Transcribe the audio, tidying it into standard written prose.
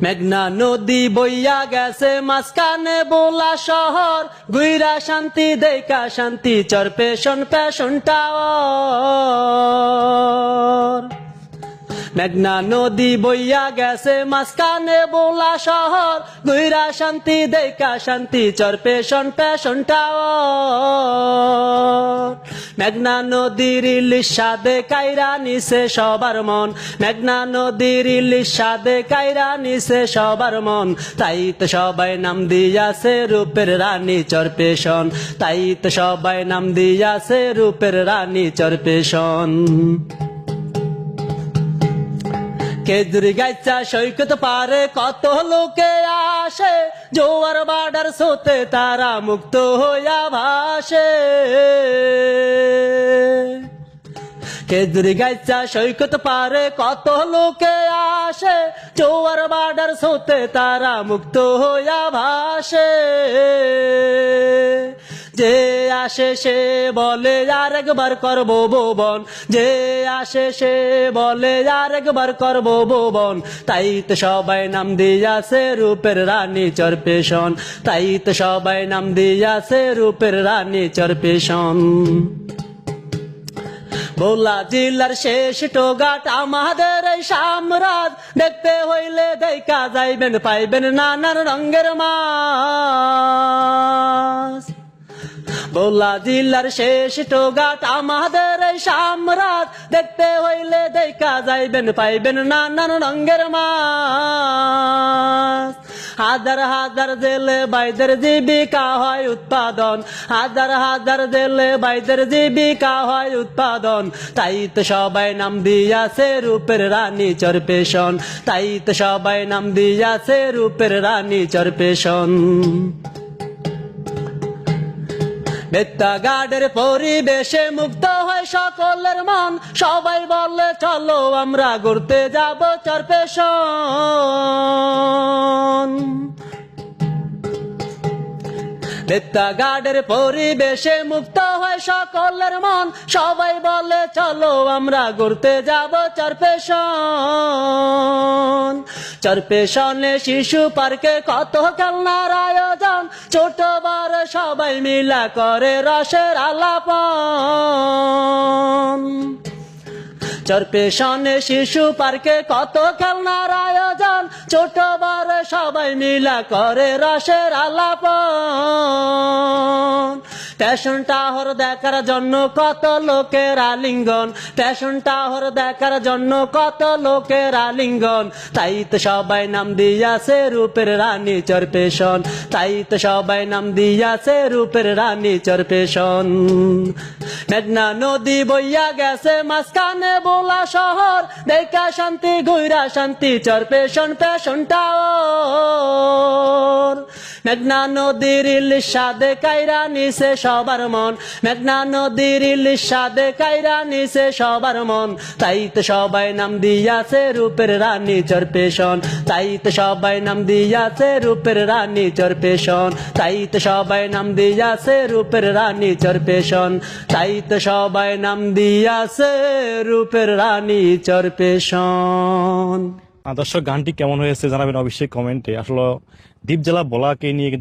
মেঘনা নদী বইয়া গেছে মাঝখানে বোলা শহর, গুইরা শান্তি দেখা শান্তি চর পেশন পেশন টাওয়ার। মেঘনা নদী বইয়া গেছে মাঝখানে বোলা শহর, গুইরা শান্তি দেখা শান্তি চর পেশন পেশন টাওয়ার। মেঘনা নদীর ইলিশ সাদে কাইরা নিছে সবার মন, মেঘনা নদীর ইলিশ সাদে কাইরা নিছে সবার মন। তাই তো সবাই নাম দিয়াছে রূপের রানী চর পেশন, তাই তো সবাই নাম দিয়াছে রূপের রানী চর পেশন। কেজুরি গাইচা সৈকত পারে কত লোকে আসে, জোয়ার বাডার সোতে তারা মুক্ত হইয়া ভাসে। কেজুরি গাইচা সৈকত পারে কত লোকে আসে, জোয়ার বাডার সোতে তারা মুক্ত হইয়া ভাসে। যে আসে সে বলে আর একবার করবো ভুবন, যে আসে সে বলে আর একবার করবো ভুবন। তাই তো সবাই নাম দিয়াছে রূপের রানী চর পেশন, তাই তো সবাই নাম দিয়াছে রূপের রানী চর পেশন। ভোলা জেলার শেষ টোগাট আমাদের এই সাম্রাজ্য, দেখতে হইলে দেখা যাইবেন পাইবেন নানান রঙের মাছ। ভোলা জেলার শেষ টোগাট আমাদের এই সাম্রাজ্য, দেখতে হইলে দেখা যাইবেন পাইবেন নানান রঙের মাছ। হাজার হাজার জেলে বাইদের জীবিকা হয় উৎপাদন, হাজার হাজার জেলে বাইদের জীবিকা হয় উৎপাদন। তাই তো সবাই নাম দিয়াছে রূপের রানী চর পেশন, তাই তো সবাই নাম দিয়াছে রূপের রানী চর পেশন। বেত্তাঘাটের পরিবেশে মুক্ত হয় সকলের মন, সবাই বলে চলো আমরা ঘুরতে যাব চর পেশন। বেত্তাঘাটের পরিবেশে মুক্ত হয় সকলের মন, সবাই বলে চলো আমরা ঘুরতে যাব চর পেশন। চর পেশনে শিশু পার্কে কত খেলনার আয়োজন, ছোট বড় সবাই মিলা করে রসের আলাপন। চর পেশনে শিশু পার্কে কত খেলনার আয়োজন, ছোট বড় সবাই মিলা করে রসের আলাপন। স্টেশন টাওয়ার দেখার জন্য কত লোকের আলিঙ্গন, স্টেশন টাওয়ার দেখার জন্য কত লোকের আলিঙ্গন। তাই তো সবাই নাম দিয়াছে রূপের রানী চর পেশন, তাই তো সবাই নাম দিয়াছে রূপের রানী চর পেশন। মেঘনা নদী বইয়া গেছে মাঝখানে বোলা শহর, দেখা শান্তি গুইরা শান্তি চর পেশন পেশন টাওয়ার। মেঘনা নদীর ইলিশ সাদে কাইরা নিছে সবার মন, মেঘনা নদীর ইলিশ সাদে কাইরা নিছে সবার মন। তাই তো সবাই নাম দিয়াছে রূপের রানী চর পেশন, তাই তো সবাই নাম দিয়াছে রূপের রানী চর পেশন, তাই তো সবাই নাম দিয়াছে রূপের রানী চর পেশন, তাই তো সবাই নাম দিয়াছে রূপের রানী চর পেশন। দর্শক, গানটি কেমন হয়েছে জানাবেন অবশ্যই কমেন্টে। আসলে দ্বীপ জেলা বলাকে নিয়ে কিন্তু